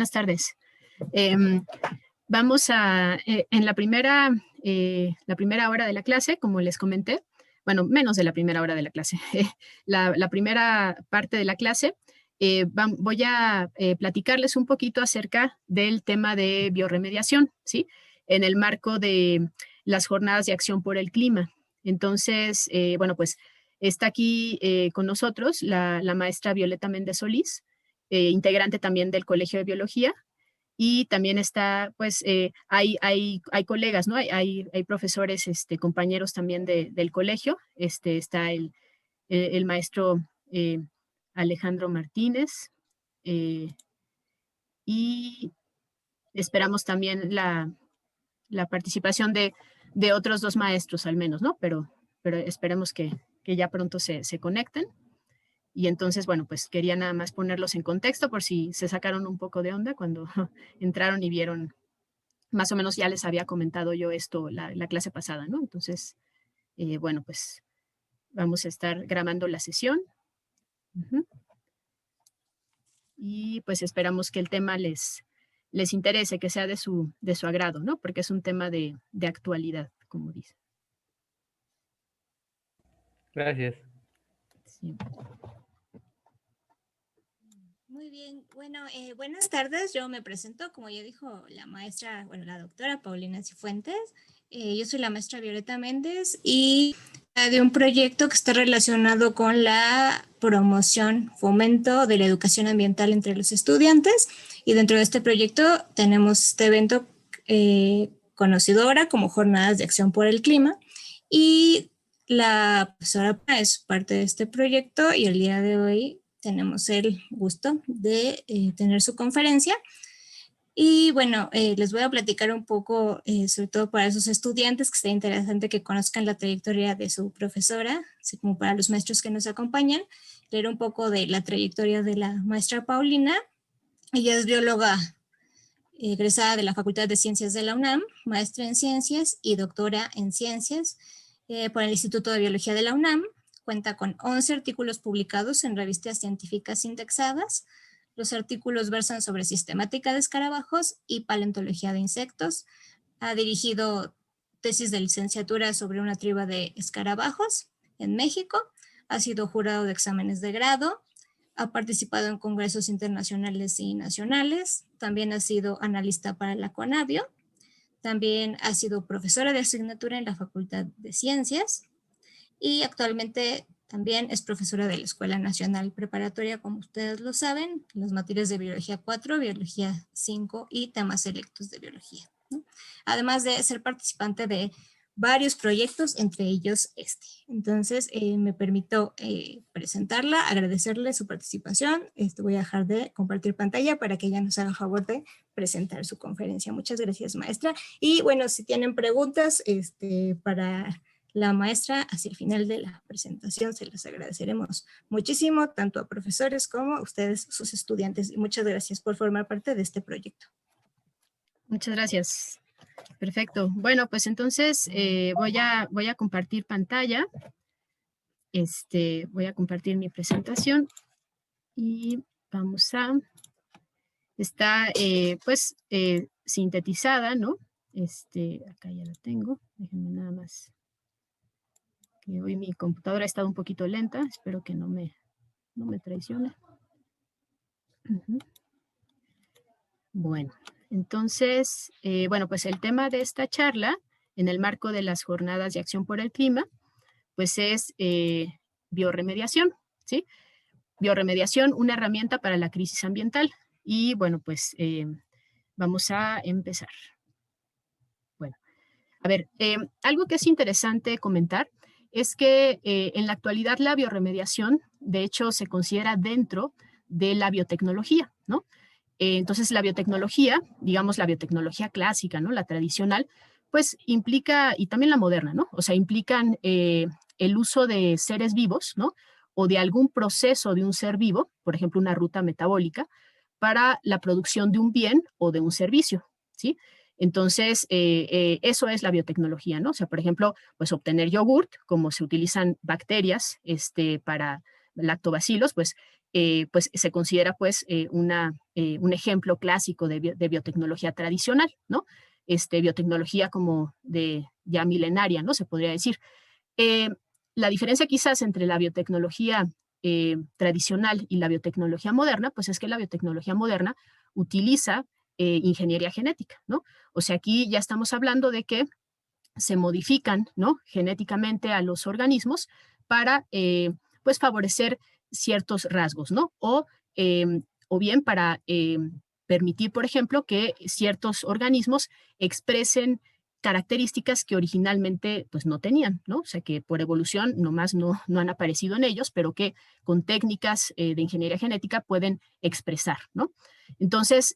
buenas tardes. Vamos a, en la primera hora de la clase, como les comenté, bueno, menos de la primera hora de la clase, la primera parte de la clase, voy a platicarles un poquito acerca del tema de biorremediación, ¿sí? En el marco de las jornadas de acción por el clima. Entonces, bueno, pues está aquí con nosotros la maestra Violeta Méndez Solís, integrante también del Colegio de Biología, y también está, pues, hay colegas, ¿no? Hay profesores, compañeros también del colegio. Está el maestro Alejandro Martínez, y esperamos también la participación de otros dos maestros al menos, ¿no? Pero esperemos que ya pronto se conecten. Y entonces, bueno, pues quería nada más ponerlos en contexto por si se sacaron un poco de onda cuando entraron y vieron, más o menos ya les había comentado yo esto la clase pasada, ¿no? Entonces, bueno, pues vamos a estar grabando la sesión. Y pues esperamos que el tema les interese, que sea de su agrado, ¿no? Porque es un tema de actualidad, como dice. Gracias. Sí. Muy bien, bueno, buenas tardes, yo me presento, como ya dijo la maestra, bueno, la doctora Paulina Cifuentes, yo soy la maestra Violeta Méndez y de un proyecto que está relacionado con la promoción, fomento de la educación ambiental entre los estudiantes, y dentro de este proyecto tenemos este evento conocido ahora como Jornadas de Acción por el Clima, y la profesora es parte de este proyecto y el día de hoy tenemos el gusto de tener su conferencia. Y bueno, les voy a platicar un poco, sobre todo para esos estudiantes, que sería interesante que conozcan la trayectoria de su profesora, así como para los maestros que nos acompañan, leer un poco de la trayectoria de la maestra Paulina. Ella es bióloga egresada de la Facultad de Ciencias de la UNAM, maestra en Ciencias y doctora en Ciencias por el Instituto de Biología de la UNAM. Cuenta con 11 artículos publicados en revistas científicas indexadas. Los artículos versan sobre sistemática de escarabajos y paleontología de insectos. Ha dirigido tesis de licenciatura sobre una tribu de escarabajos en México. Ha sido jurado de exámenes de grado. Ha participado en congresos internacionales y nacionales. También ha sido analista para la CONABIO. También ha sido profesora de asignatura en la Facultad de Ciencias. Y actualmente también es profesora de la Escuela Nacional Preparatoria, como ustedes lo saben, las materias de Biología 4, Biología 5 y temas selectos de Biología, ¿no? Además de ser participante de varios proyectos, entre ellos este. Entonces, me permito presentarla, agradecerle su participación. Voy a dejar de compartir pantalla para que ella nos haga favor de presentar su conferencia. Muchas gracias, maestra. Y bueno, si tienen preguntas para la maestra, hacia el final de la presentación se las agradeceremos muchísimo, tanto a profesores como a ustedes, sus estudiantes. Y muchas gracias por formar parte de este proyecto. Muchas gracias. Perfecto. Bueno, pues entonces voy a compartir pantalla. Voy a compartir mi presentación y vamos a... Está pues sintetizada, ¿no? Acá ya la tengo. Déjenme nada más. Que hoy mi computadora ha estado un poquito lenta, espero que no me traicione. Bueno, entonces, bueno, pues el tema de esta charla, en el marco de las jornadas de acción por el clima, pues es biorremediación, ¿sí? Biorremediación, una herramienta para la crisis ambiental. Y bueno, pues vamos a empezar. Bueno, a ver, algo que es interesante comentar es que en la actualidad la biorremediación, de hecho, se considera dentro de la biotecnología, ¿no? Entonces, la biotecnología, digamos la biotecnología clásica, ¿no? La tradicional, pues implica, y también la moderna, ¿no? O sea, implican el uso de seres vivos, ¿no? O de algún proceso de un ser vivo, por ejemplo, una ruta metabólica, para la producción de un bien o de un servicio, ¿sí? Entonces, eso es la biotecnología, ¿no? O sea, por ejemplo, pues obtener yogurt, como se utilizan bacterias para lactobacilos, pues pues se considera pues un ejemplo clásico de biotecnología tradicional, ¿no? Biotecnología como de ya milenaria, ¿no? Se podría decir. Eh, la diferencia quizás entre la biotecnología tradicional y la biotecnología moderna, pues es que la biotecnología moderna utiliza ingeniería genética, ¿no? O sea, aquí ya estamos hablando de que se modifican, ¿no? Genéticamente a los organismos para, pues, favorecer ciertos rasgos, ¿no? O bien para permitir, por ejemplo, que ciertos organismos expresen características que originalmente pues no tenían, ¿no? O sea, que por evolución nomás no han aparecido en ellos, pero que con técnicas de ingeniería genética pueden expresar, ¿no? Entonces,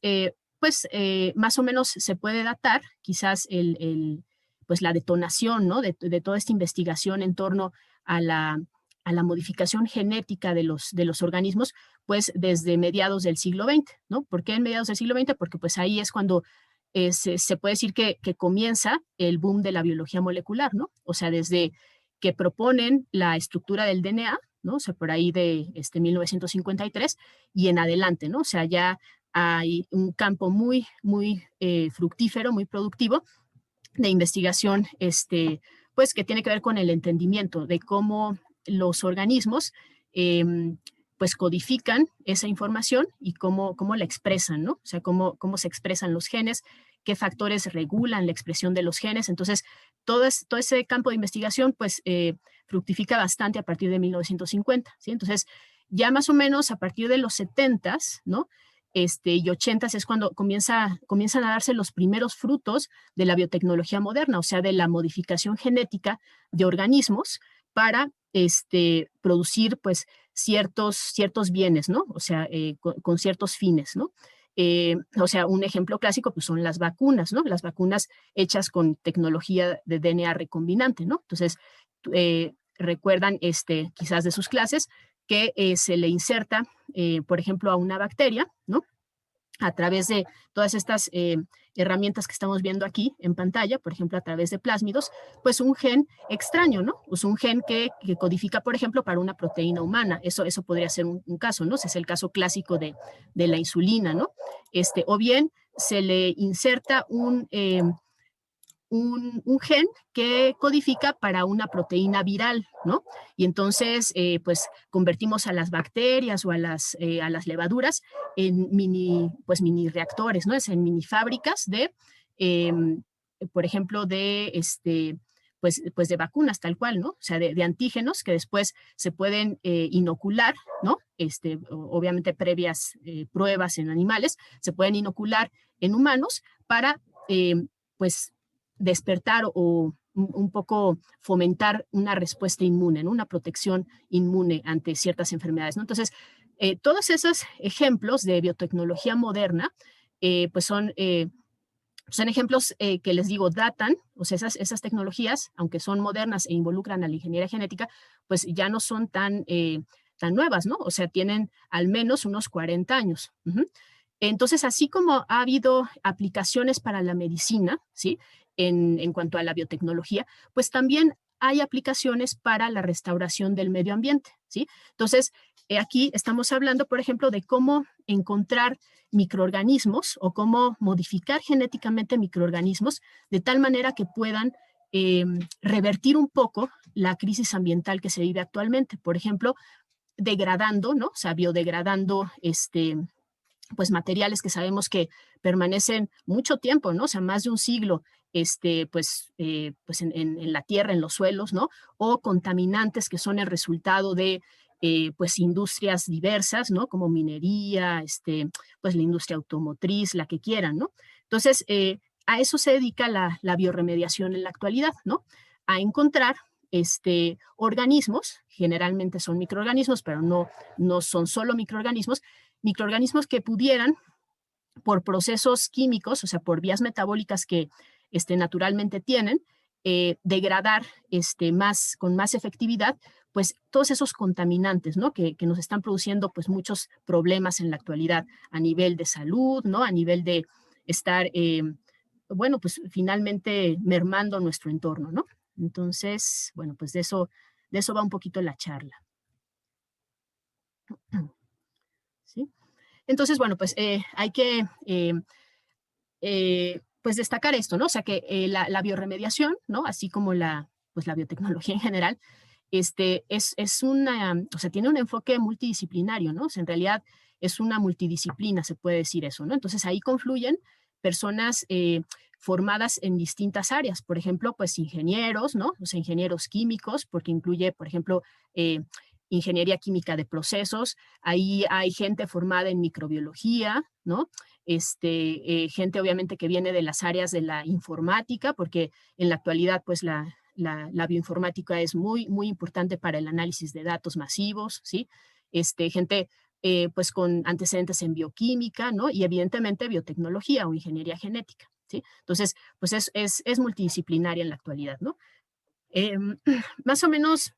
más o menos se puede datar quizás pues la detonación, ¿no? de toda esta investigación en torno a la modificación genética de los organismos, pues desde mediados del siglo XX, ¿no? ¿Por qué en mediados del siglo XX? Porque pues ahí es cuando se puede decir que comienza el boom de la biología molecular, ¿no? O sea, desde que proponen la estructura del DNA, ¿no? O sea, por ahí de 1953 y en adelante, ¿no? O sea, ya hay un campo muy fructífero, muy productivo de investigación, pues que tiene que ver con el entendimiento de cómo los organismos, pues codifican esa información y cómo la expresan, ¿no? O sea, cómo se expresan los genes, qué factores regulan la expresión de los genes. Entonces, todo ese campo de investigación, pues, fructifica bastante a partir de 1950, ¿sí? Entonces, ya más o menos a partir de los 70s, ¿no? Y 80s es cuando comienzan a darse los primeros frutos de la biotecnología moderna, o sea, de la modificación genética de organismos para producir pues ciertos bienes, ¿no? O sea, con ciertos fines, ¿no? O sea, un ejemplo clásico pues son las vacunas, ¿no? Las vacunas hechas con tecnología de DNA recombinante, ¿no? Entonces, recuerdan quizás de sus clases que se le inserta, por ejemplo, a una bacteria, ¿no? A través de todas estas herramientas que estamos viendo aquí en pantalla, por ejemplo, a través de plásmidos, pues un gen extraño, ¿no? Pues un gen que codifica, por ejemplo, para una proteína humana. Eso podría ser un caso, ¿no? Ese es el caso clásico de la insulina, ¿no? O bien se le inserta un gen que codifica para una proteína viral, ¿no? Y entonces, pues, convertimos a las bacterias o a las levaduras en mini reactores, ¿no? Es en mini fábricas eh, por ejemplo, pues de vacunas tal cual, ¿no? O sea, de antígenos que después se pueden inocular, ¿no? Obviamente previas pruebas en animales, se pueden inocular en humanos para, pues, despertar o un poco fomentar una respuesta inmune, ¿no? Una protección inmune ante ciertas enfermedades, ¿no? Entonces, todos esos ejemplos de biotecnología moderna, pues son ejemplos que les digo, datan, o sea, esas tecnologías, aunque son modernas e involucran a la ingeniería genética, pues ya no son tan nuevas, ¿no? O sea, tienen al menos unos 40 años. Entonces, así como ha habido aplicaciones para la medicina, ¿sí? En cuanto a la biotecnología, pues también hay aplicaciones para la restauración del medio ambiente, ¿sí? Entonces, aquí estamos hablando, por ejemplo, de cómo encontrar microorganismos o cómo modificar genéticamente microorganismos de tal manera que puedan revertir un poco la crisis ambiental que se vive actualmente. Por ejemplo, degradando, ¿no? O sea, biodegradando pues materiales que sabemos que permanecen mucho tiempo, ¿no? O sea, más de un siglo, pues en la tierra, en los suelos, ¿no? O contaminantes que son el resultado de, pues, industrias diversas, ¿no? Como minería, pues la industria automotriz, la que quieran, ¿no? Entonces, a eso se dedica la biorremediación en la actualidad, ¿no? A encontrar organismos, generalmente son microorganismos, pero no son solo microorganismos que pudieran, por procesos químicos, o sea, por vías metabólicas que naturalmente tienen, degradar con más efectividad, pues todos esos contaminantes, ¿no? Que nos están produciendo pues muchos problemas en la actualidad a nivel de salud, ¿no? A nivel de estar, bueno, pues finalmente mermando nuestro entorno, ¿no? Entonces, bueno, pues de eso va un poquito la charla. Entonces, bueno, pues hay que pues destacar esto, ¿no? O sea, que la bioremediación, ¿no? Así como pues la biotecnología en general, es una, o sea, tiene un enfoque multidisciplinario, ¿no? O sea, en realidad es una multidisciplina, se puede decir eso, ¿no? Entonces ahí confluyen personas formadas en distintas áreas, por ejemplo, pues ingenieros, ¿no? O sea, ingenieros químicos, porque incluye, por ejemplo, ingeniería química de procesos, ahí hay gente formada en microbiología, ¿no? Gente obviamente que viene de las áreas de la informática, porque en la actualidad pues la bioinformática es muy, muy importante para el análisis de datos masivos, ¿sí? Gente pues con antecedentes en bioquímica, ¿no? Y evidentemente biotecnología o ingeniería genética, ¿sí? Entonces, pues es multidisciplinaria en la actualidad, ¿no? Más o menos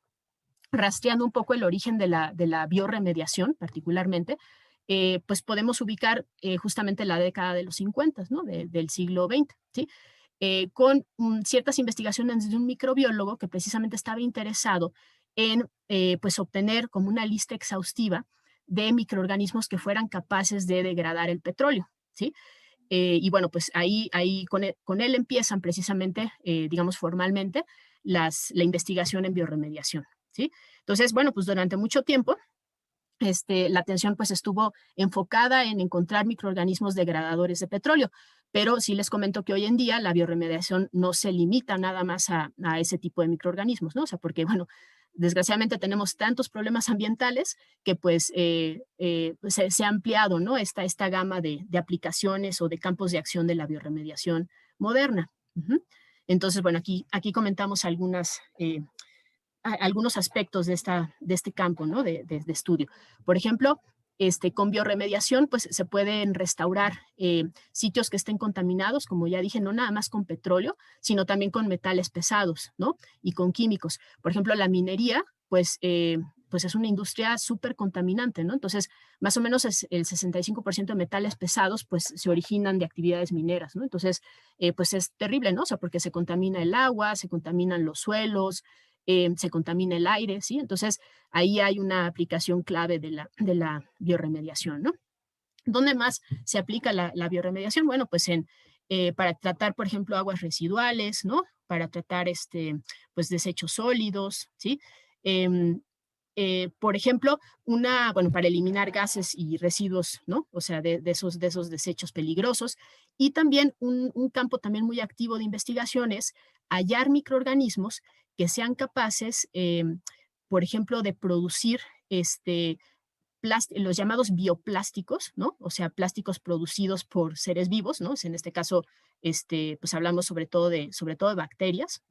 rastreando un poco el origen de la bioremediación particularmente, pues podemos ubicar justamente la década de los 50, ¿no? Del siglo XX, ¿sí? Con ciertas investigaciones de un microbiólogo que precisamente estaba interesado en pues obtener como una lista exhaustiva de microorganismos que fueran capaces de degradar el petróleo, ¿sí? Y bueno, pues ahí con él empiezan precisamente, digamos formalmente, la investigación en bioremediación, ¿sí? Entonces, bueno, pues durante mucho tiempo la atención pues estuvo enfocada en encontrar microorganismos degradadores de petróleo, pero sí les comento que hoy en día la bioremediación no se limita nada más a ese tipo de microorganismos, ¿no? O sea, porque, bueno, desgraciadamente tenemos tantos problemas ambientales que pues se ha ampliado, ¿no? Esta gama de aplicaciones o de campos de acción de la bioremediación moderna. Entonces, bueno, aquí comentamos algunos aspectos de este campo, ¿no? de estudio. Por ejemplo, con bioremediación, pues se pueden restaurar sitios que estén contaminados, como ya dije, no nada más con petróleo, sino también con metales pesados, ¿no? Y con químicos. Por ejemplo, la minería, pues es una industria súper contaminante, ¿no? Entonces, más o menos el 65% de metales pesados, pues se originan de actividades mineras, ¿no? Entonces, pues es terrible, ¿no? O sea, porque se contamina el agua, se contaminan los suelos, se contamina el aire, ¿sí? Entonces, ahí hay una aplicación clave de la bioremediación, ¿no? ¿Dónde más se aplica la bioremediación? Bueno, pues para tratar, por ejemplo, aguas residuales, ¿no? Para tratar, pues, desechos sólidos, ¿sí? Em, por ejemplo, bueno, para eliminar gases y residuos, ¿no? O sea, de esos desechos peligrosos. Y también un campo también muy activo de investigación es hallar microorganismos que sean capaces, por ejemplo, de producir los llamados bioplásticos, ¿no? O sea, plásticos producidos por seres vivos, ¿no? En este caso, pues hablamos sobre todo de bacterias.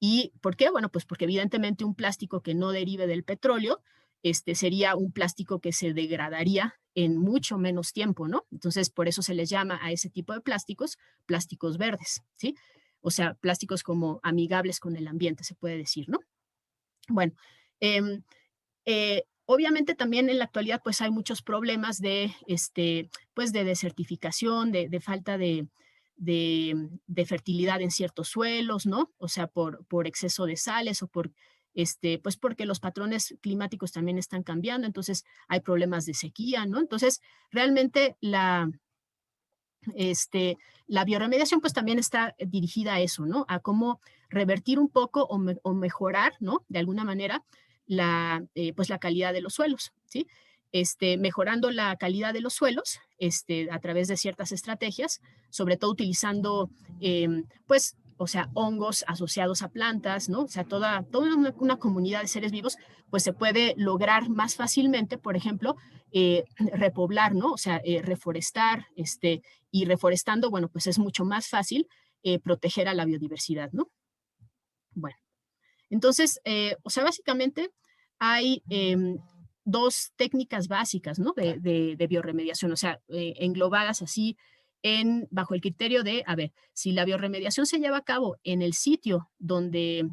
¿Y por qué? Bueno, pues porque evidentemente un plástico que no derive del petróleo, sería un plástico que se degradaría en mucho menos tiempo, ¿no? Entonces, por eso se les llama a ese tipo de plásticos verdes, ¿sí? O sea, plásticos como amigables con el ambiente, se puede decir, ¿no? Bueno, em, obviamente también en la actualidad pues hay muchos problemas pues de desertificación, de falta de fertilidad en ciertos suelos, ¿no? O sea, por exceso de sales o pues porque los patrones climáticos también están cambiando, entonces hay problemas de sequía, ¿no? Entonces, realmente la bioremediación pues también está dirigida a eso, ¿no? A cómo revertir un poco o mejorar, ¿no? De alguna manera pues la calidad de los suelos, ¿sí? Mejorando la calidad de los suelos a través de ciertas estrategias, sobre todo utilizando, pues, o sea, hongos asociados a plantas, ¿no? O sea, toda una comunidad de seres vivos, pues se puede lograr más fácilmente, por ejemplo, repoblar, ¿no? O sea, reforestar, y reforestando, bueno, pues es mucho más fácil proteger a la biodiversidad, ¿no? Bueno, entonces, o sea, básicamente hay dos técnicas básicas, ¿no? De bioremediación, o sea, englobadas así bajo el criterio de, a ver, si la bioremediación se lleva a cabo en el sitio donde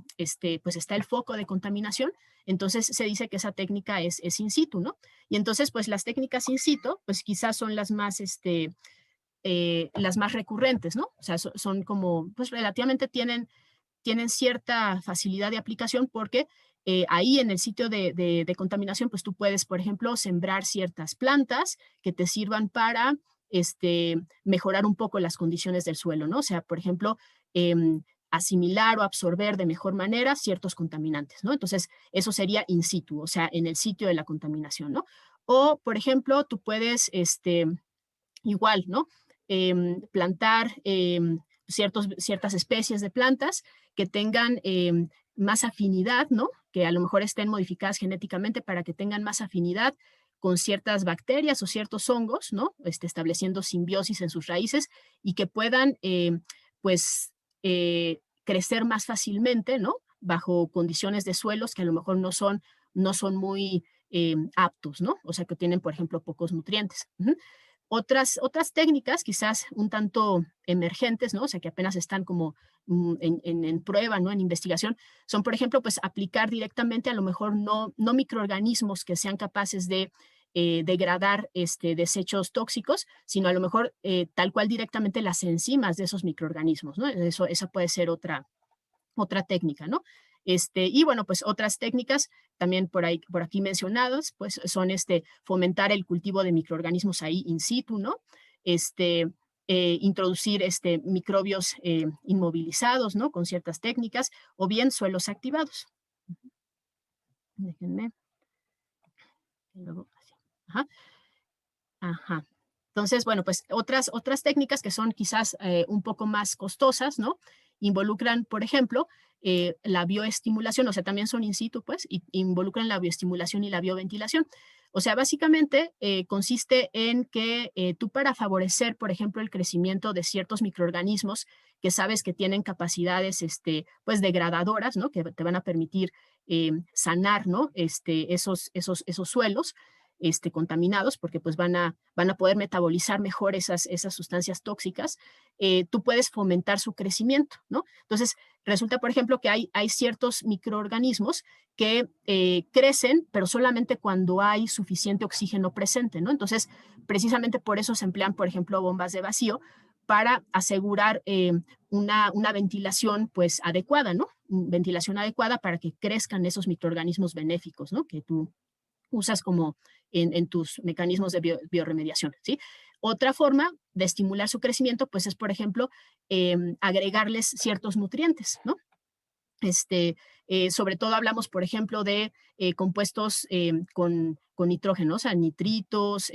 pues está el foco de contaminación, entonces se dice que esa técnica es in situ, ¿no? Y entonces, pues las técnicas in situ, pues quizás son las más recurrentes, ¿no? O sea, son como, pues relativamente tienen cierta facilidad de aplicación porque ahí en el sitio de contaminación, pues tú puedes, por ejemplo, sembrar ciertas plantas que te sirvan para mejorar un poco las condiciones del suelo, ¿no? O sea, por ejemplo, asimilar o absorber de mejor manera ciertos contaminantes, ¿no? Entonces, eso sería in situ, o sea, en el sitio de la contaminación, ¿no? O, por ejemplo, tú puedes, igual, ¿no? Plantar ciertas especies de plantas que tengan más afinidad, ¿no? Que a lo mejor estén modificadas genéticamente para que tengan más afinidad con ciertas bacterias o ciertos hongos, ¿no? Estableciendo simbiosis en sus raíces y que puedan, pues, crecer más fácilmente, ¿no? Bajo condiciones de suelos que a lo mejor no son muy aptos, ¿no? O sea, que tienen, por ejemplo, pocos nutrientes. Otras técnicas, quizás un tanto emergentes, ¿no? O sea, que apenas están como en prueba, ¿no? En investigación, son, por ejemplo, pues aplicar directamente a lo mejor no microorganismos que sean capaces de degradar desechos tóxicos, sino a lo mejor tal cual directamente las enzimas de esos microorganismos, ¿no? Esa puede ser otra técnica, ¿no? Y bueno, pues otras técnicas también por aquí mencionadas, pues son fomentar el cultivo de microorganismos ahí in situ, ¿no? Introducir microbios inmovilizados, ¿no? Con ciertas técnicas, o bien suelos activados. Déjenme. Luego, así. Ajá. Ajá. Entonces, bueno, pues otras técnicas que son quizás un poco más costosas, ¿no? Involucran, por ejemplo, la bioestimulación, o sea, también son in situ, pues, y involucran la bioestimulación y la bioventilación. O sea, básicamente consiste en que tú para favorecer, por ejemplo, el crecimiento de ciertos microorganismos que sabes que tienen capacidades, pues, degradadoras, ¿no? Que te van a permitir sanar, ¿no? Esos suelos, contaminados, porque pues van a poder metabolizar mejor esas sustancias tóxicas, tú puedes fomentar su crecimiento, ¿no? Entonces, resulta, por ejemplo, que hay ciertos microorganismos que crecen, pero solamente cuando hay suficiente oxígeno presente, ¿no? Entonces, precisamente por eso se emplean, por ejemplo, bombas de vacío para asegurar una ventilación pues adecuada, ¿no? Ventilación adecuada para que crezcan esos microorganismos benéficos, ¿no? Que tú usas como en tus mecanismos de bioremediación, ¿sí? Otra forma de estimular su crecimiento, pues es, por ejemplo, agregarles ciertos nutrientes, ¿no? Sobre todo hablamos, por ejemplo, de compuestos con nitrógeno, o sea, nitritos,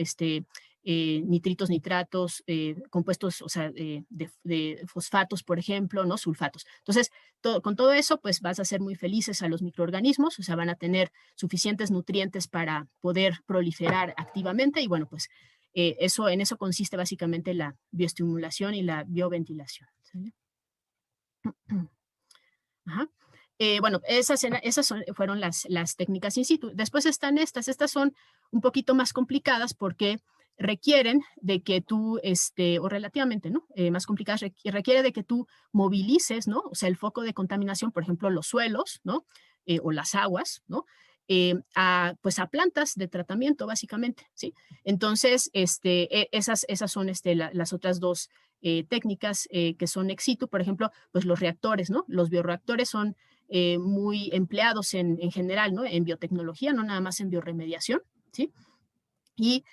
nitritos, nitratos, compuestos, o sea, de fosfatos, por ejemplo, ¿no? Sulfatos. Entonces, con todo eso, pues vas a hacer muy felices a los microorganismos, o sea, van a tener suficientes nutrientes para poder proliferar activamente y bueno, pues en eso consiste básicamente la bioestimulación y la bioventilación. ¿Sí? Ajá. Bueno, fueron las técnicas in situ. Después están estas son un poquito más complicadas porque requieren de que tú, o relativamente, ¿no? Más complicadas, requiere de que tú movilices, ¿no? O sea, el foco de contaminación, por ejemplo, los suelos, ¿no? O las aguas, ¿no? Pues a plantas de tratamiento, básicamente, ¿sí? Entonces, esas son las otras dos técnicas que son ex situ, por ejemplo, pues los reactores, ¿no? Los bioreactores son muy empleados en general, ¿no? En biotecnología, no nada más en bioremediación, ¿sí? Y,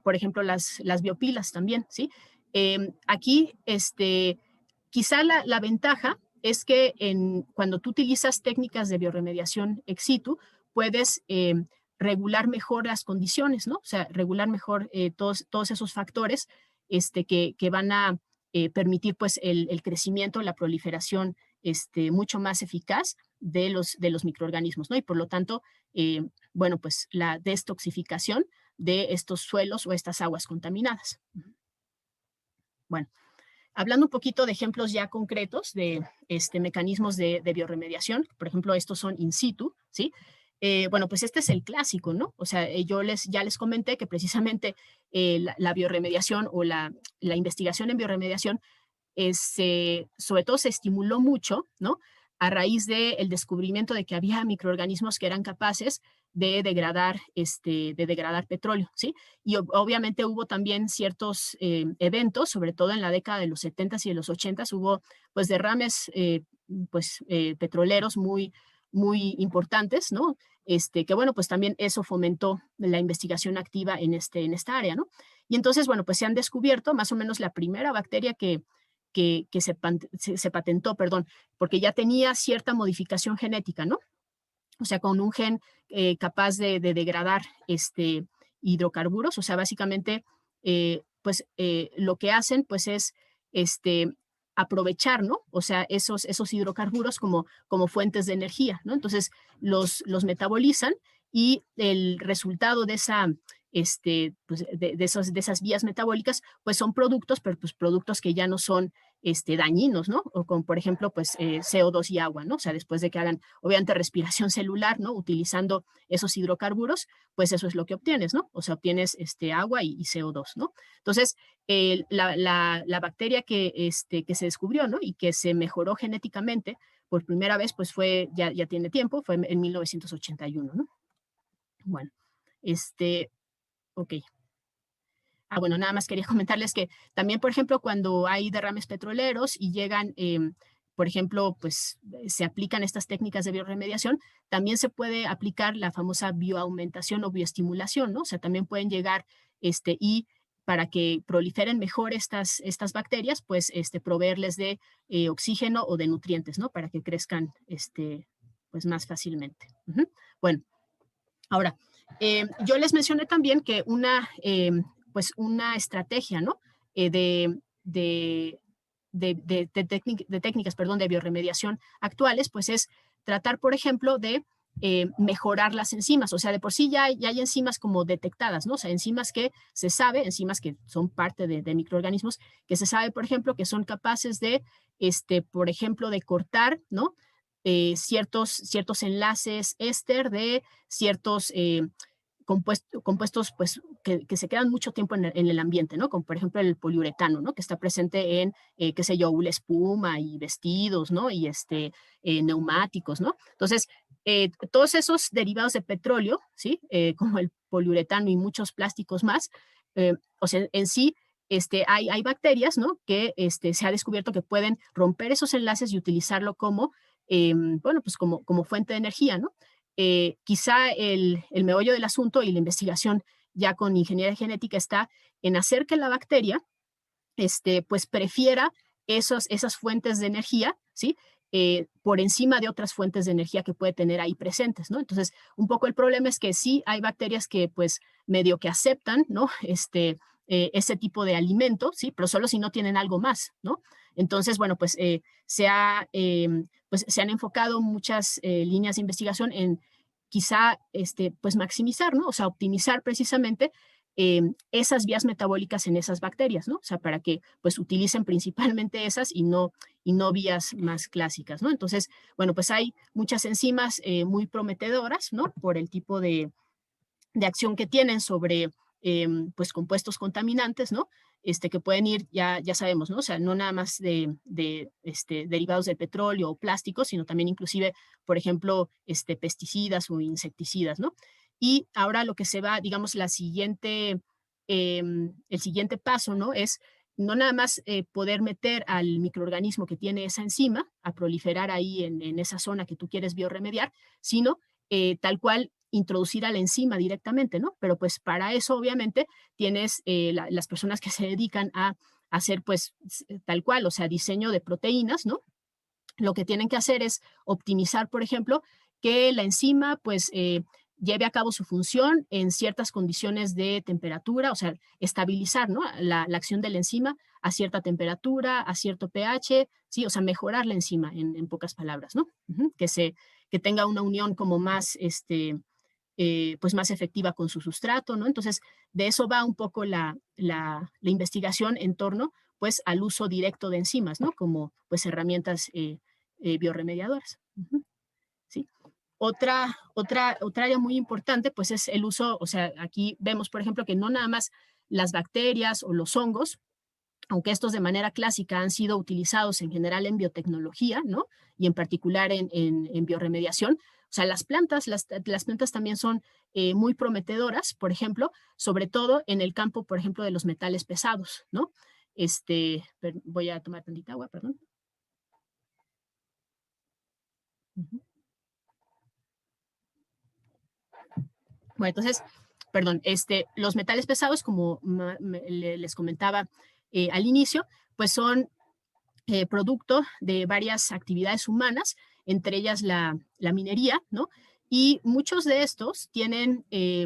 por ejemplo, las biopilas también, ¿sí? Aquí, quizá la ventaja es que cuando tú utilizas técnicas de bioremediación ex situ, puedes regular mejor las condiciones, ¿no? O sea, regular mejor todos esos factores que van a permitir pues el crecimiento, la proliferación mucho más eficaz de los microorganismos, ¿no? Y por lo tanto, bueno, pues la destoxificación de estos suelos o estas aguas contaminadas. Bueno, hablando un poquito de ejemplos ya concretos de mecanismos de bioremediación, por ejemplo, estos son in situ, ¿sí? Bueno, pues este es el clásico, ¿no? O sea, ya les comenté que precisamente la bioremediación o la investigación en bioremediación sobre todo se estimuló mucho, ¿no? A raíz del descubrimiento de que había microorganismos que eran capaces de degradar petróleo, ¿sí? Y obviamente hubo también ciertos eventos, sobre todo en la década de los 70s y de los 80s, hubo pues derrames petroleros muy, muy importantes, ¿no? Que bueno, pues también eso fomentó la investigación activa en esta área, ¿no? Y entonces, bueno, pues se han descubierto más o menos la primera bacteria que se patentó, perdón, porque ya tenía cierta modificación genética, ¿no? O sea, con un gen capaz de degradar hidrocarburos, o sea, básicamente, lo que hacen, pues, es aprovechar, ¿no? O sea, esos hidrocarburos como fuentes de energía, ¿no? Entonces, los metabolizan y el resultado de esa, pues, de esas vías metabólicas, pues son productos, pero pues productos que ya no son dañinos, ¿no? O como, por ejemplo, pues CO2 y agua, ¿no? O sea, después de que hagan, obviamente, respiración celular, ¿no? Utilizando esos hidrocarburos, pues eso es lo que obtienes, ¿no? O sea, obtienes agua y CO2, ¿no? Entonces, la bacteria que se descubrió, ¿no? Y que se mejoró genéticamente por primera vez, pues ya tiene tiempo, fue en 1981, ¿no? Bueno, ok. Bueno, nada más quería comentarles que también, por ejemplo, cuando hay derrames petroleros y llegan, por ejemplo, pues se aplican estas técnicas de bioremediación, también se puede aplicar la famosa bioaumentación o bioestimulación, ¿no? O sea, también pueden llegar y para que proliferen mejor estas bacterias, pues proveerles de oxígeno o de nutrientes, ¿no? Para que crezcan pues más fácilmente. Bueno, ahora, yo les mencioné también que pues una estrategia, ¿no? De técnicas, perdón, de bioremediación actuales, pues es tratar, por ejemplo, de mejorar las enzimas. O sea, de por sí ya hay enzimas como detectadas, ¿no? O sea, enzimas que se sabe, enzimas que son parte de microorganismos, que se sabe, por ejemplo, que son capaces de, por ejemplo, de cortar, ¿no? Ciertos enlaces éster de ciertos compuestos pues, que se quedan mucho tiempo en el ambiente, ¿no? Como por ejemplo el poliuretano, ¿no? Que está presente en, qué sé yo, una espuma y vestidos, ¿no? Y neumáticos, ¿no? Entonces, todos esos derivados de petróleo, ¿sí? Como el poliuretano y muchos plásticos más, o sea, en sí, hay bacterias, ¿no? Que se ha descubierto que pueden romper esos enlaces y utilizarlo como, bueno, pues como fuente de energía, ¿no? Quizá el meollo del asunto y la investigación ya con ingeniería genética está en hacer que la bacteria pues prefiera esas fuentes de energía, ¿sí? Por encima de otras fuentes de energía que puede tener ahí presentes, ¿no? Entonces, un poco el problema es que sí hay bacterias que pues medio que aceptan, ¿no? Ese tipo de alimento, ¿sí? Pero solo si no tienen algo más, ¿no? Entonces, bueno, pues pues se han enfocado muchas líneas de investigación en quizá pues maximizar, ¿no? O sea, optimizar precisamente esas vías metabólicas en esas bacterias, ¿no? O sea, para que pues utilicen principalmente esas y no vías más clásicas, ¿no? Entonces, bueno, pues hay muchas enzimas muy prometedoras, ¿no? Por el tipo de acción que tienen sobre pues compuestos contaminantes, ¿no? Que pueden ir, ya sabemos, ¿no? O sea, no nada más de derivados del petróleo o plásticos, sino también inclusive, por ejemplo, pesticidas o insecticidas, ¿no? Y ahora lo que se va, digamos, el siguiente paso, ¿no? Es no nada más poder meter al microorganismo que tiene esa enzima a proliferar ahí en esa zona que tú quieres bioremediar, sino tal cual introducir a la enzima directamente, ¿no? Pero pues para eso obviamente tienes las personas que se dedican a hacer pues tal cual, o sea, diseño de proteínas, ¿no? Lo que tienen que hacer es optimizar, por ejemplo, que la enzima pues lleve a cabo su función en ciertas condiciones de temperatura, o sea, estabilizar, ¿no? La acción de la enzima a cierta temperatura, a cierto pH, ¿sí? O sea, mejorar la enzima en pocas palabras, ¿no? Que tenga una unión como más, pues más efectiva con su sustrato, ¿no? Entonces, de eso va un poco la investigación en torno, pues, al uso directo de enzimas, ¿no? Como, pues, herramientas bioremediadoras. ¿Sí? Otra área muy importante, pues, es el uso, o sea, aquí vemos, por ejemplo, que no nada más las bacterias o los hongos, aunque estos de manera clásica han sido utilizados en general en biotecnología, ¿no? Y en particular en bioremediación. O sea, las plantas también son muy prometedoras, por ejemplo, sobre todo en el campo, por ejemplo, de los metales pesados, ¿no? Voy a tomar tantita agua, perdón. Bueno, entonces, perdón, los metales pesados, como les comentaba al inicio, pues son producto de varias actividades humanas, entre ellas la minería, ¿no? Y muchos de estos tienen,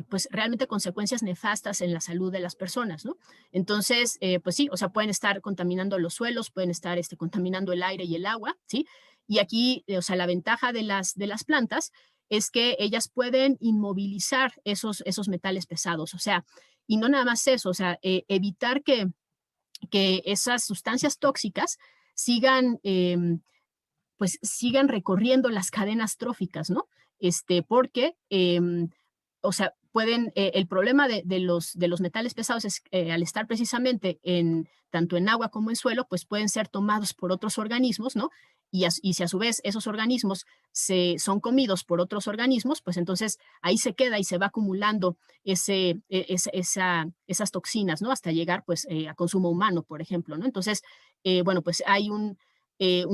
pues, realmente consecuencias nefastas en la salud de las personas, ¿no? Entonces, pues sí, o sea, pueden estar contaminando los suelos, pueden estar contaminando el aire y el agua, ¿sí? Y aquí, o sea, la ventaja de las plantas es que ellas pueden inmovilizar esos metales pesados, o sea, y no nada más eso, o sea, evitar que esas sustancias tóxicas sigan, pues sigan recorriendo las cadenas tróficas, ¿no? Porque, o sea, pueden, el problema de los metales pesados es al estar precisamente tanto en agua como en suelo, pues pueden ser tomados por otros organismos, ¿no? Y si a su vez esos organismos son comidos por otros organismos, pues entonces ahí se queda y se va acumulando esas toxinas, ¿no? Hasta llegar pues a consumo humano, por ejemplo, ¿no? Entonces, bueno, pues hay un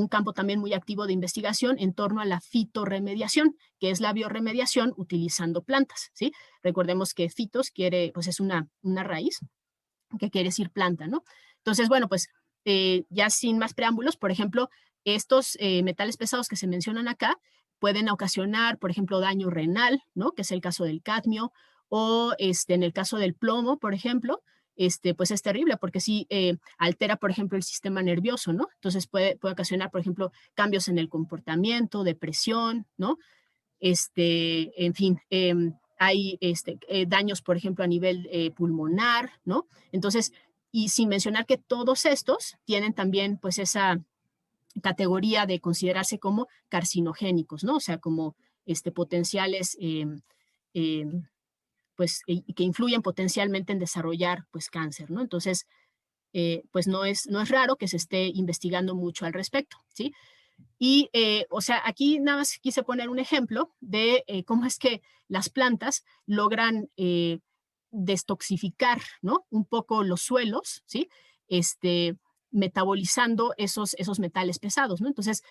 campo también muy activo de investigación en torno a la fitorremediación, que es la biorremediación utilizando plantas, ¿sí? Recordemos que fitos pues es una raíz que quiere decir planta, ¿no? Entonces, bueno, pues ya sin más preámbulos, por ejemplo, estos metales pesados que se mencionan acá pueden ocasionar, por ejemplo, daño renal, ¿no? Que es el caso del cadmio, o en el caso del plomo, por ejemplo, pues es terrible porque sí altera, por ejemplo, el sistema nervioso, ¿no? Entonces puede ocasionar, por ejemplo, cambios en el comportamiento, depresión, ¿no? En fin, hay daños, por ejemplo, a nivel pulmonar, ¿no? Entonces, y sin mencionar que todos estos tienen también, pues, esa categoría de considerarse como carcinogénicos, ¿no? O sea, como potenciales, eh, pues, que influyen potencialmente en desarrollar, pues, cáncer, ¿no? Entonces, pues, no es raro que se esté investigando mucho al respecto, ¿sí? Y, o sea, aquí nada más quise poner un ejemplo de cómo es que las plantas logran destoxificar, ¿no? Un poco los suelos, ¿sí? Metabolizando esos metales pesados, ¿no? Entonces,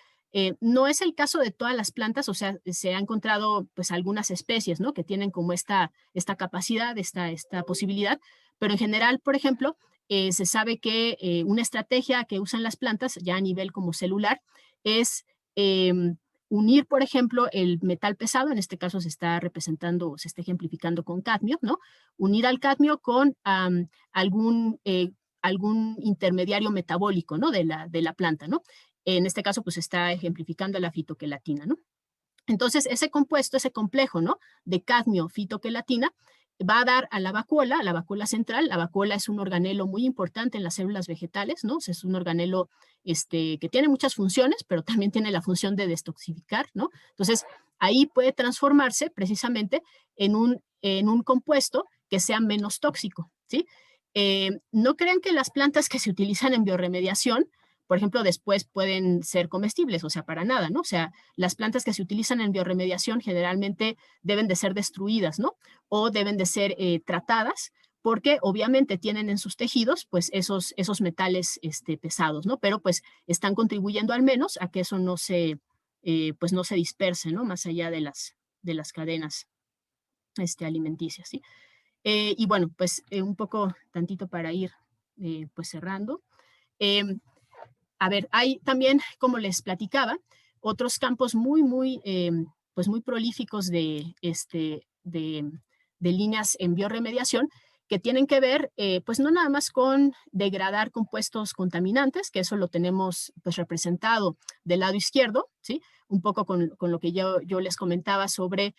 no es el caso de todas las plantas, o sea, se ha encontrado pues algunas especies, ¿no? Que tienen como esta capacidad, esta posibilidad, pero en general, por ejemplo, se sabe que una estrategia que usan las plantas ya a nivel como celular es unir, por ejemplo, el metal pesado, en este caso se está representando, se está ejemplificando con cadmio, ¿no? Unir al cadmio con algún intermediario metabólico, ¿no? De la planta, ¿no? En este caso, pues está ejemplificando la fitoquelatina, ¿no? Entonces, ese compuesto, ese complejo, ¿no? De cadmio, fitoquelatina, va a dar a la vacuola central. La vacuola es un organelo muy importante en las células vegetales, ¿no? O sea, es un organelo que tiene muchas funciones, pero también tiene la función de destoxificar, ¿no? Entonces, ahí puede transformarse precisamente en un compuesto que sea menos tóxico, ¿sí? No crean que las plantas que se utilizan en biorremediación, por ejemplo, después pueden ser comestibles, o sea, para nada, ¿no? O sea, las plantas que se utilizan en biorremediación generalmente deben de ser destruidas, ¿no? O deben de ser tratadas porque obviamente tienen en sus tejidos pues esos metales pesados, ¿no? Pero pues están contribuyendo al menos a que eso pues no se disperse, ¿no? Más allá de las cadenas alimenticias, ¿sí? Y bueno, pues un poco tantito para ir pues cerrando. A ver, hay también, como les platicaba, otros campos pues muy prolíficos de líneas en biorremediación que tienen que ver, pues no nada más con degradar compuestos contaminantes, que eso lo tenemos pues representado del lado izquierdo, ¿sí? Un poco con lo que yo les comentaba sobre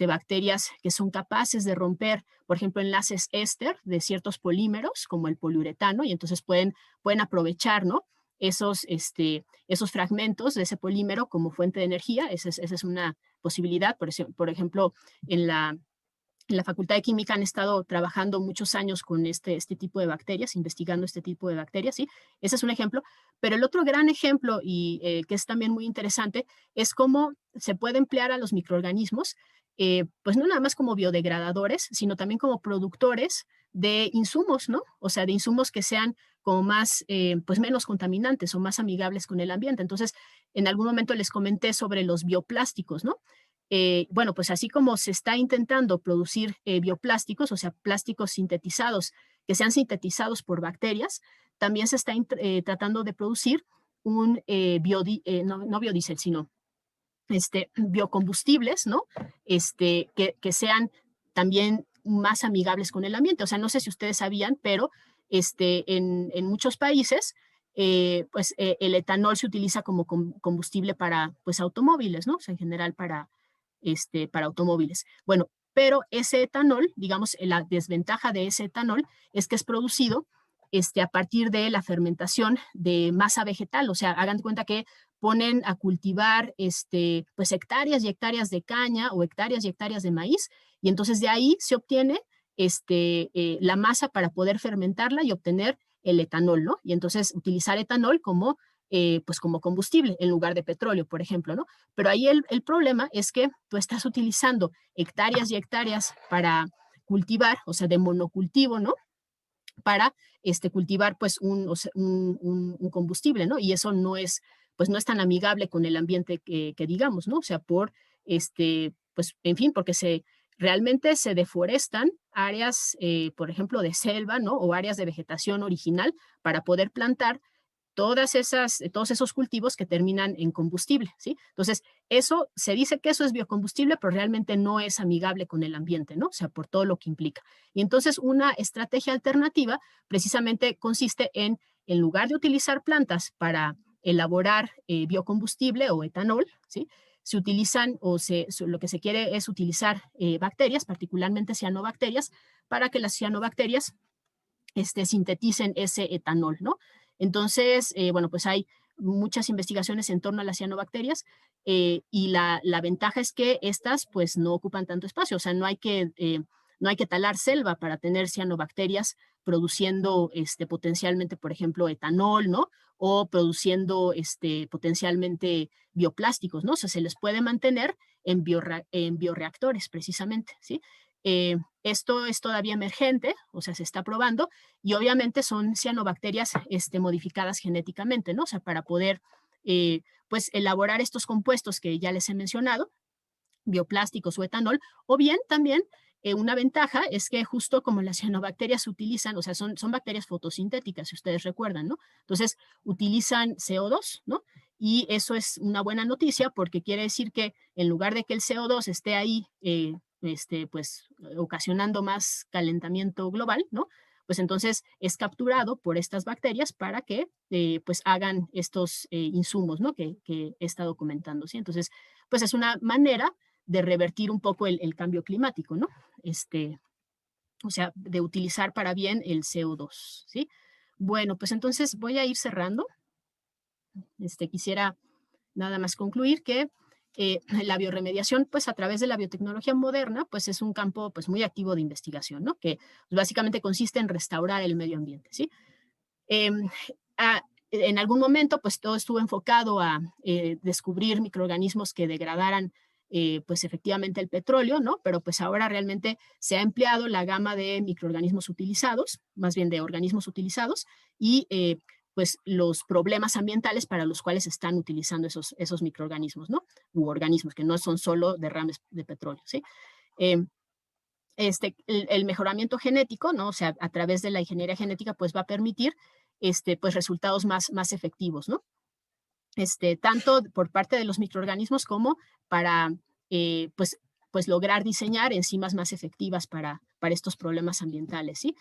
bacterias que son capaces de romper, por ejemplo, enlaces éster de ciertos polímeros, como el poliuretano, y entonces pueden aprovechar, ¿no? Esos fragmentos de ese polímero como fuente de energía. Esa es una posibilidad. Por ejemplo, en la Facultad de Química han estado trabajando muchos años con este tipo de bacterias, investigando este tipo de bacterias, ¿sí? Ese es un ejemplo. Pero el otro gran ejemplo, y que es también muy interesante, es cómo se puede emplear a los microorganismos, pues no nada más como biodegradadores, sino también como productores de insumos, ¿no? O sea, de insumos que sean como más, pues menos contaminantes o más amigables con el ambiente. Entonces, en algún momento les comenté sobre los bioplásticos, ¿no? bueno, pues así como se está intentando producir bioplásticos, o sea, plásticos sintetizados, que sean sintetizados por bacterias, también se está tratando de producir un no biodiesel, sino biocombustibles, ¿no? Que sean también más amigables con el ambiente. O sea, no sé si ustedes sabían, pero en muchos países, pues el etanol se utiliza como combustible para pues, automóviles, ¿no? O sea, en general para automóviles. Bueno, pero ese etanol, digamos, la desventaja de ese etanol es que es producido a partir de la fermentación de masa vegetal. O sea, hagan de cuenta que ponen a cultivar pues hectáreas y hectáreas de caña o hectáreas y hectáreas de maíz, y entonces de ahí se obtiene la masa para poder fermentarla y obtener el etanol, ¿no? Y entonces utilizar etanol como, pues como combustible en lugar de petróleo, por ejemplo, ¿no? Pero ahí el problema es que tú estás utilizando hectáreas y hectáreas para cultivar, o sea, de monocultivo, ¿no? Para cultivar pues un combustible, ¿no? Y eso no es, pues no es tan amigable con el ambiente que digamos, ¿no? O sea, pues en fin, porque realmente se deforestan áreas, por ejemplo, de selva, ¿no? O áreas de vegetación original para poder plantar todos esos cultivos que terminan en combustible, ¿sí? Entonces, eso, se dice que eso es biocombustible, pero realmente no es amigable con el ambiente, ¿no? O sea, por todo lo que implica. Y entonces, una estrategia alternativa precisamente consiste en lugar de utilizar plantas para elaborar biocombustible o etanol, ¿sí? Se utilizan lo que se quiere es utilizar bacterias, particularmente cianobacterias, para que las cianobacterias sinteticen ese etanol, ¿no? Entonces, bueno, pues hay muchas investigaciones en torno a las cianobacterias y la ventaja es que estas pues no ocupan tanto espacio, o sea, no hay que talar selva para tener cianobacterias produciendo potencialmente, por ejemplo, etanol, ¿no? O produciendo potencialmente bioplásticos, ¿no? O sea, se les puede mantener en bioreactores precisamente, ¿sí? Esto es todavía emergente, o sea, se está probando, y obviamente son cianobacterias modificadas genéticamente, ¿no? O sea, para poder, pues, elaborar estos compuestos que ya les he mencionado, bioplásticos o etanol, o bien también una ventaja es que justo como las cianobacterias se utilizan, o sea, son bacterias fotosintéticas, si ustedes recuerdan, ¿no? Entonces, utilizan CO2, ¿no? Y eso es una buena noticia porque quiere decir que en lugar de que el CO2 esté ahí, pues, ocasionando más calentamiento global, ¿no? Pues entonces es capturado por estas bacterias para que, pues, hagan estos insumos, ¿no? Que he estado comentando, ¿sí? Entonces, pues es una manera de revertir un poco el cambio climático, ¿no? O sea, de utilizar para bien el CO2, ¿sí? Bueno, pues entonces voy a ir cerrando. Quisiera nada más concluir que la bioremediación, pues a través de la biotecnología moderna, pues es un campo pues muy activo de investigación, ¿no? Que pues, básicamente consiste en restaurar el medio ambiente, ¿sí? En algún momento, pues todo estuvo enfocado a descubrir microorganismos que degradaran pues efectivamente el petróleo, ¿no? Pero pues ahora realmente se ha empleado la gama de microorganismos utilizados, más bien de organismos utilizados, y pues los problemas ambientales para los cuales están utilizando esos microorganismos, ¿no? U organismos que no son solo derrames de petróleo, ¿sí? Eh, el mejoramiento genético, ¿no? O sea, a través de la ingeniería genética, pues va a permitir pues resultados más efectivos, ¿no? Tanto por parte de los microorganismos como para, pues lograr diseñar enzimas más efectivas para estos problemas ambientales, ¿sí?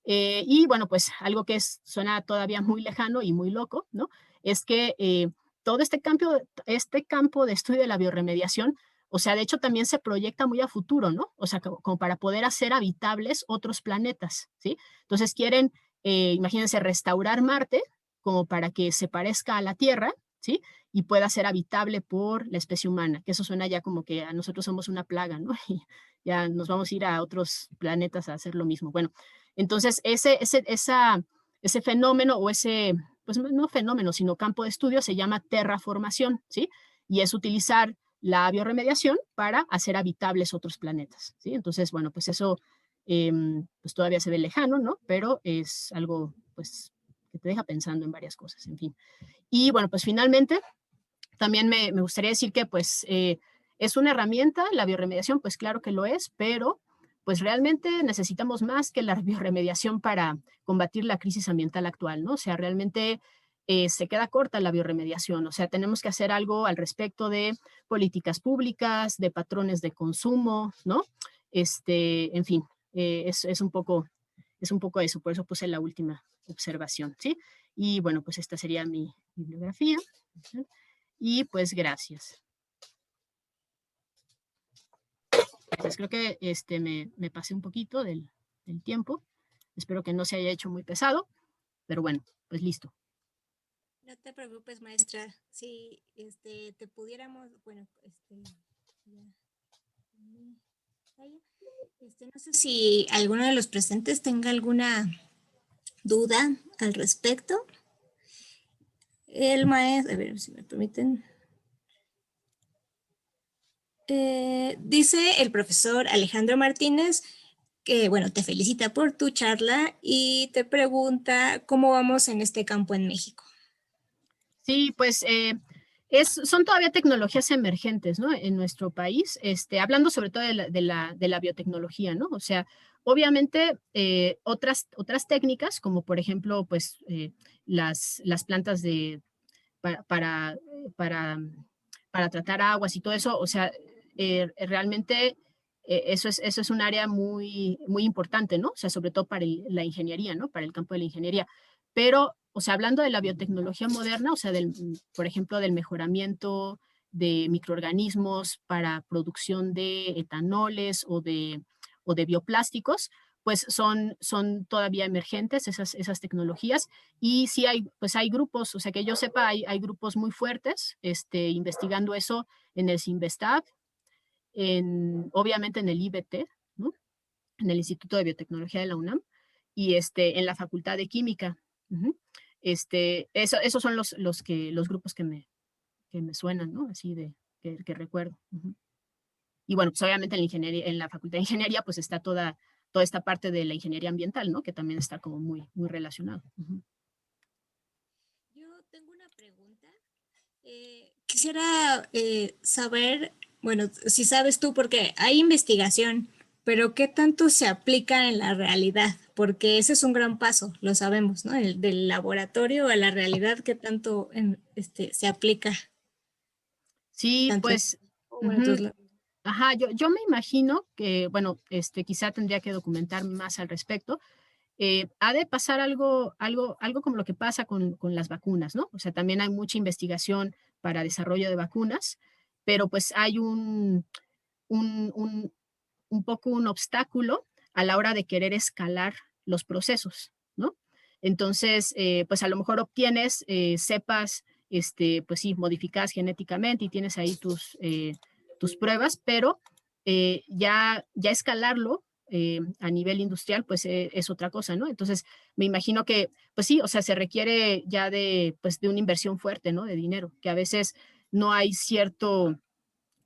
Y bueno, pues algo que suena todavía muy lejano y muy loco, ¿no? Es que todo este campo de estudio de la bioremediación, o sea, de hecho también se proyecta muy a futuro, ¿no? O sea, como para poder hacer habitables otros planetas, ¿sí? Entonces quieren, imagínense, restaurar Marte como para que se parezca a la Tierra, ¿sí? Y pueda ser habitable por la especie humana, que eso suena ya como que a nosotros somos una plaga, ¿no? Y ya nos vamos a ir a otros planetas a hacer lo mismo. Bueno, entonces ese fenómeno o pues no fenómeno, sino campo de estudio se llama terraformación, ¿sí? Y es utilizar la bioremediación para hacer habitables otros planetas, ¿sí? Entonces, bueno, pues eso pues todavía se ve lejano, ¿no? Pero es algo, pues, que te deja pensando en varias cosas, en fin. Y bueno, pues finalmente, también me gustaría decir que pues ¿Es una herramienta la bioremediación? Pues claro que lo es, pero pues realmente necesitamos más que la bioremediación para combatir la crisis ambiental actual, ¿no? O sea, realmente se queda corta la bioremediación, o sea, tenemos que hacer algo al respecto de políticas públicas, de patrones de consumo, ¿no? En fin, es un poco eso, por eso puse la última observación, ¿sí? Y bueno, pues esta sería mi bibliografía. Y pues gracias. Pues creo que me pasé un poquito del tiempo. Espero que no se haya hecho muy pesado, pero bueno, pues listo. No te preocupes, maestra. Si te pudiéramos, bueno, no sé si alguno de los presentes tenga alguna duda al respecto. El maestro, a ver si me permiten. Dice el profesor Alejandro Martínez que, bueno, te felicita por tu charla y te pregunta cómo vamos en este campo en México. Sí, pues son todavía tecnologías emergentes, ¿no? En nuestro país, hablando sobre todo de la biotecnología, ¿no? O sea, obviamente otras técnicas, como por ejemplo, pues las plantas para, para, para, para tratar aguas y todo eso, o sea, realmente eso es un área muy, muy importante, ¿no? O sea, sobre todo para la ingeniería, ¿no? Para el campo de la ingeniería. Pero, o sea, hablando de la biotecnología moderna, o sea, por ejemplo, del mejoramiento de microorganismos para producción de etanoles o de bioplásticos, pues son todavía emergentes esas tecnologías. Y sí pues hay grupos, o sea, que yo sepa, hay grupos muy fuertes investigando eso en el CINVESTAB, obviamente en el IBT, ¿no? En el Instituto de Biotecnología de la UNAM, y en la Facultad de Química. Uh-huh. Esos son los grupos que me suenan, ¿no? Así que recuerdo. Uh-huh. Y bueno, pues obviamente en la ingeniería, en la Facultad de Ingeniería, pues está toda esta parte de la ingeniería ambiental, ¿no? Que también está como muy, muy relacionado. Uh-huh. Yo tengo una pregunta. Quisiera saber, bueno, si sabes tú, porque hay investigación, pero ¿qué tanto se aplica en la realidad? Porque ese es un gran paso, lo sabemos, ¿no? Del laboratorio a la realidad, ¿qué tanto se aplica? Sí, Tanto pues, bueno, uh-huh. Ajá, yo me imagino que, bueno, quizá tendría que documentar más al respecto. Ha de pasar algo como lo que pasa con las vacunas, ¿no? O sea, también hay mucha investigación para desarrollo de vacunas, pero pues hay un, un, un poco un obstáculo a la hora de querer escalar los procesos, ¿no? Entonces, pues a lo mejor obtienes cepas, pues sí, modificadas genéticamente y tienes ahí tus pruebas, pero ya escalarlo a nivel industrial, pues es otra cosa, ¿no? Entonces, me imagino que, pues sí, o sea, se requiere ya pues, de una inversión fuerte, ¿no? De dinero, que a veces no hay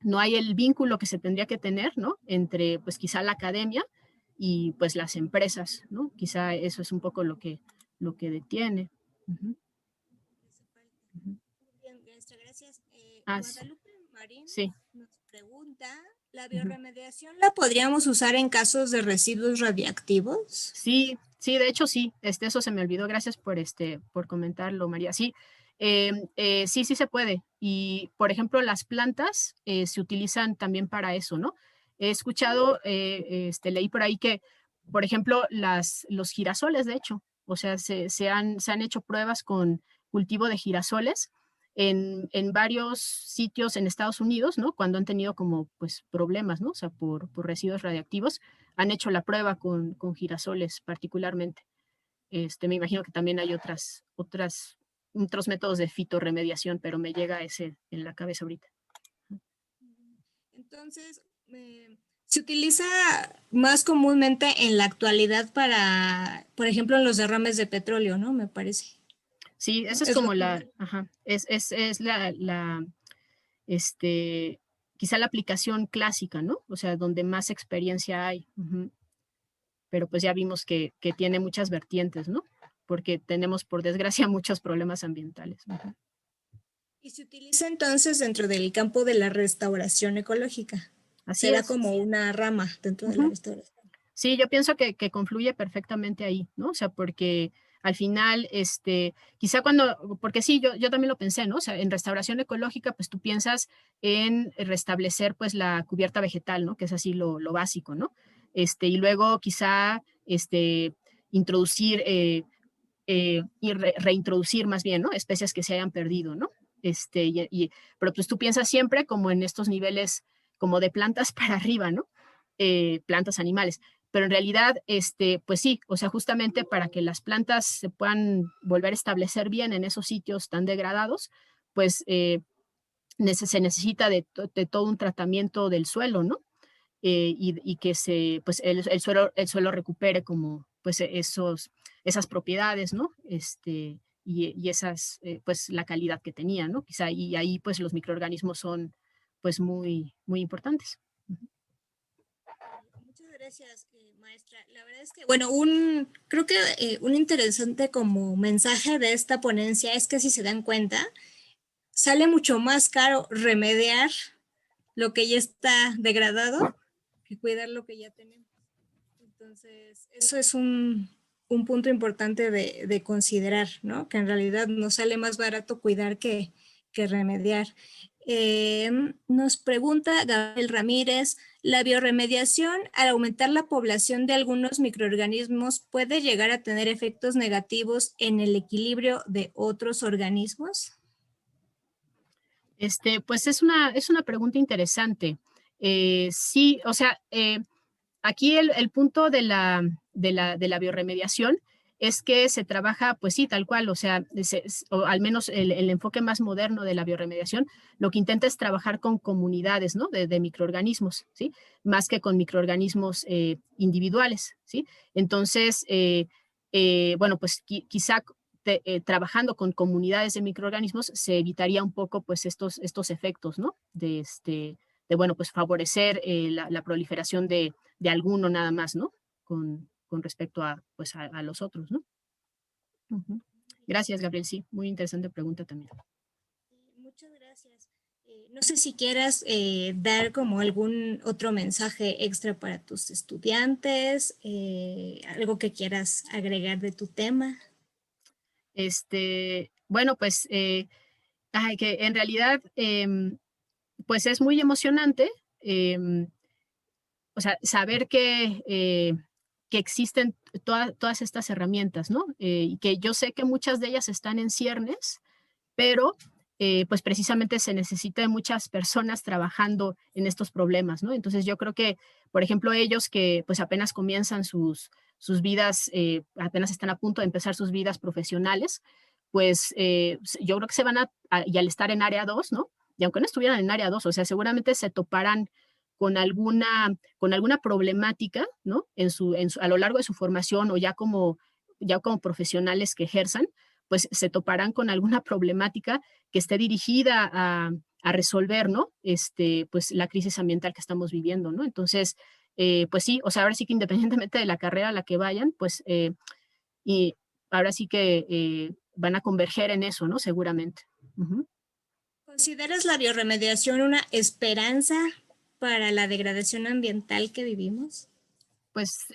no hay el vínculo que se tendría que tener, ¿no? Entre, pues quizá la academia y pues las empresas, ¿no? Quizá eso es un poco lo que detiene. Uh-huh. Uh-huh. Bien, maestra, gracias. Sí. Guadalupe Marín Sí. nos pregunta, ¿la bioremediación la podríamos usar en casos de residuos radiactivos? Sí, sí, de hecho sí, eso se me olvidó, gracias por comentarlo, María. Sí, sí se puede. Y, por ejemplo, las plantas se utilizan también para eso, ¿no? He escuchado, leí por ahí que, por ejemplo, los girasoles, de hecho, o sea, se han hecho pruebas con cultivo de girasoles en varios sitios en Estados Unidos, ¿no? Cuando han tenido como, pues, problemas, ¿no? O sea, por residuos radiactivos han hecho la prueba con girasoles particularmente. Me imagino que también hay otros métodos de fitorremediación, pero me llega ese en la cabeza ahorita. Entonces, se utiliza más comúnmente en la actualidad para, por ejemplo, en los derrames de petróleo, ¿no? Me parece. Sí, esa es Es como ajá, es este, quizá la aplicación clásica, ¿no? O sea, donde más experiencia hay. Uh-huh. Pero pues ya vimos que tiene muchas vertientes, ¿no? Porque tenemos, por desgracia, muchos problemas ambientales. Uh-huh. Y se utiliza entonces dentro del campo de la restauración ecológica. Así Será es. como una rama dentro de la Ujú. restauración. Sí, yo pienso que confluye perfectamente ahí, ¿no? O sea, porque al final, quizá cuando, porque sí, yo también lo pensé, ¿no? O sea, en restauración ecológica, pues tú piensas en restablecer pues la cubierta vegetal, ¿no? Que es así lo básico, ¿no? Y luego quizá, introducir y reintroducir más bien, ¿no? Especies que se hayan perdido, ¿no? Pero pues tú piensas siempre como en estos niveles como de plantas para arriba, ¿no? Plantas, animales. Pero en realidad, pues sí, o sea, justamente para que las plantas se puedan volver a establecer bien en esos sitios tan degradados, pues se necesita de todo un tratamiento del suelo, ¿no? Y que pues el suelo recupere como pues esas propiedades, ¿no? Y esas, pues la calidad que tenía, ¿no? Quizá y ahí pues los microorganismos son pues muy importantes. Muchas gracias, maestra. La verdad es que, bueno, creo que un interesante como mensaje de esta ponencia es que si se dan cuenta, sale mucho más caro remediar lo que ya está degradado que cuidar lo que ya tenemos. Entonces, eso es un punto importante de considerar, ¿no? Que en realidad nos sale más barato cuidar que remediar. Nos pregunta Gabriel Ramírez, ¿la bioremediación al aumentar la población de algunos microorganismos puede llegar a tener efectos negativos en el equilibrio de otros organismos? Pues es una pregunta interesante. Sí, o sea, aquí el punto de la bioremediación es que se trabaja, pues sí, tal cual, o sea, o al menos el enfoque más moderno de la bioremediación, lo que intenta es trabajar con comunidades, ¿no? De microorganismos, ¿sí? Más que con microorganismos individuales, ¿sí? Entonces, bueno, pues quizá trabajando con comunidades de microorganismos se evitaría un poco, pues, estos efectos, ¿no? Bueno, pues favorecer la proliferación de alguno nada más, ¿no? Con respecto a, pues a los otros, ¿no? Ujú. Gracias, Gabriel. Sí, muy interesante pregunta también. Muchas gracias. No sé si quieras dar como algún otro mensaje extra para tus estudiantes, algo que quieras agregar de tu tema. Bueno, pues que en realidad, pues es muy emocionante, em, o sea, saber que existen todas estas herramientas, ¿no? Y que yo sé que muchas de ellas están en ciernes, pero pues precisamente se necesita de muchas personas trabajando en estos problemas, ¿no? Entonces yo creo que, por ejemplo, ellos que pues apenas comienzan sus vidas, apenas están a punto de empezar sus vidas profesionales, pues yo creo que se van y al estar en área 2, ¿no? Y aunque no estuvieran en área 2, o sea, seguramente se toparán con alguna problemática, ¿no? A lo largo de su formación o ya como profesionales que ejerzan, pues se toparán con alguna problemática que esté dirigida a resolver, ¿no? Pues la crisis ambiental que estamos viviendo, ¿no? Entonces, pues sí, o sea, ahora sí que independientemente de la carrera a la que vayan, pues, y ahora sí que van a converger en eso, ¿no? Seguramente. Uh-huh. ¿Consideras la bioremediación una esperanza para la degradación ambiental que vivimos? Pues,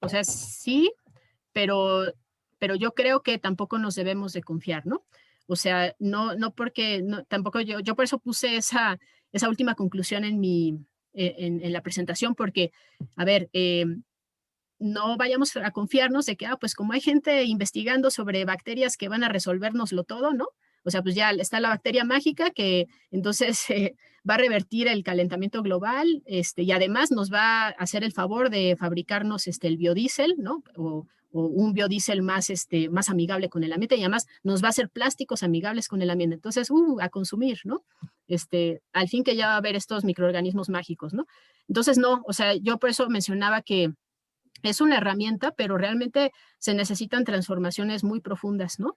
o sea, sí, pero yo creo que tampoco nos debemos de confiar, ¿no? O sea, no porque, tampoco yo por eso puse esa última conclusión en la presentación, porque, a ver, no vayamos a confiarnos de que, pues como hay gente investigando sobre bacterias que van a resolvernoslo todo, ¿no? O sea, pues ya está la bacteria mágica que entonces va a revertir el calentamiento global, y además nos va a hacer el favor de fabricarnos el biodiesel, ¿no? O un biodiesel más amigable con el ambiente y además nos va a hacer plásticos amigables con el ambiente. Entonces, a consumir, ¿no? Al fin que ya va a haber estos microorganismos mágicos, ¿no? Entonces, no, o sea, yo por eso mencionaba que es una herramienta, pero realmente se necesitan transformaciones muy profundas, ¿no?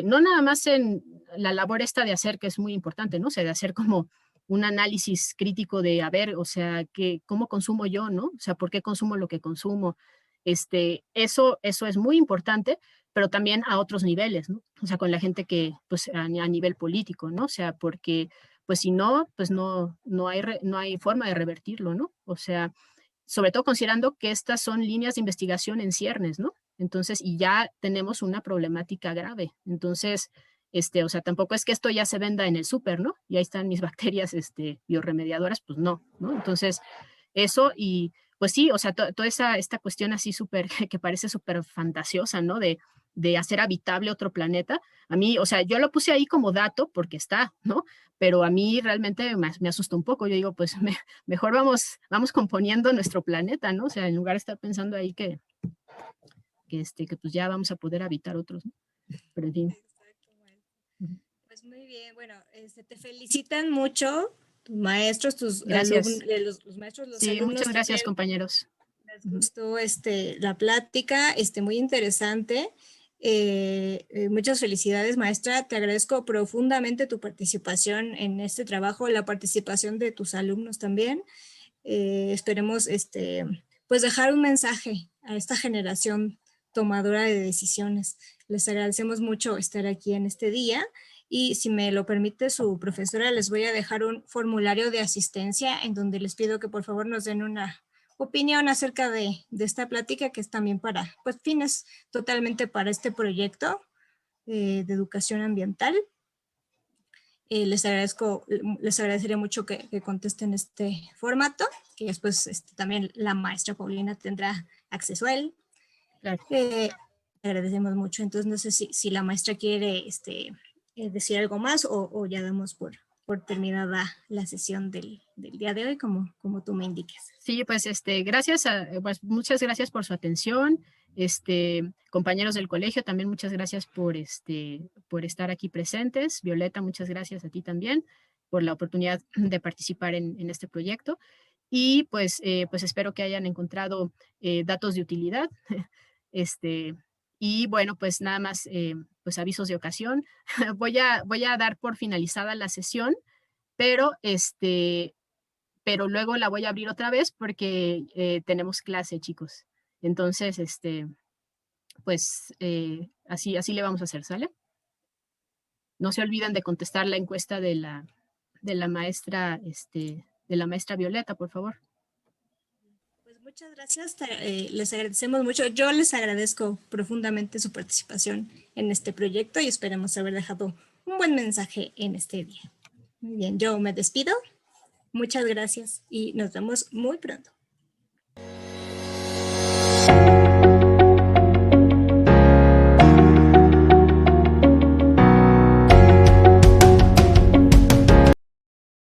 No nada más en la labor esta de hacer, que es muy importante, ¿no? O sea, de hacer como un análisis crítico de, a ver, o sea, ¿cómo consumo yo, no? O sea, ¿por qué consumo lo que consumo? Eso es muy importante, pero también a otros niveles, ¿no? O sea, con la gente que, pues a nivel político, ¿no? O sea, porque pues si no, pues no hay forma de revertirlo, ¿no? O sea, sobre todo considerando que estas son líneas de investigación en ciernes, ¿no? Entonces, y ya tenemos una problemática grave. Entonces, o sea, tampoco es que esto ya se venda en el súper, ¿no? Y ahí están mis bacterias, bioremediadoras, pues no, ¿no? Entonces, eso y pues sí, o sea, toda esta cuestión así súper, que parece súper fantasiosa, ¿no? De hacer habitable otro planeta. A mí, o sea, yo lo puse ahí como dato porque está, ¿no? Pero a mí realmente me asustó un poco. Yo digo, pues mejor vamos componiendo nuestro planeta, ¿no? O sea, en lugar de estar pensando ahí que pues ya vamos a poder habitar otros, ¿no? Pero en fin. Exacto, bueno. Pues muy bien, bueno, te felicitan mucho tus maestros, tus alumnos, Gracias. los maestros, los Sí, muchas alumnos gracias, también. compañeros. Les gustó la plática, muy interesante. Muchas felicidades, maestra. Te agradezco profundamente tu participación en este trabajo, la participación de tus alumnos también. Esperemos pues dejar un mensaje a esta generación tomadora de decisiones. Les agradecemos mucho estar aquí en este día y si me lo permite su profesora, les voy a dejar un formulario de asistencia en donde les pido que por favor nos den una opinión acerca de esta plática que es también para pues fines totalmente para este proyecto de educación ambiental. Les agradecería mucho que contesten este formato, que después también la maestra Paulina tendrá acceso a él. Claro. Agradecemos mucho. Entonces, no sé si la maestra quiere decir algo más o ya damos por terminada la sesión del día de hoy, como tú me indiques. Sí, pues gracias, pues muchas gracias por su atención. Compañeros del colegio, también muchas gracias por estar aquí presentes. Violeta, muchas gracias a ti también por la oportunidad de participar en este proyecto. Y pues espero que hayan encontrado datos de utilidad. Y bueno, pues nada más, pues avisos de ocasión. Voy a dar por finalizada la sesión, pero pero luego la voy a abrir otra vez porque tenemos clase, chicos. Entonces, pues así le vamos a hacer, ¿sale? No se olviden de contestar la encuesta de la maestra, de la maestra Violeta, por favor. Pues muchas gracias, les agradecemos mucho. Yo les agradezco profundamente su participación en este proyecto y esperemos haber dejado un buen mensaje en este día. Muy bien, yo me despido. Muchas gracias y nos vemos muy pronto.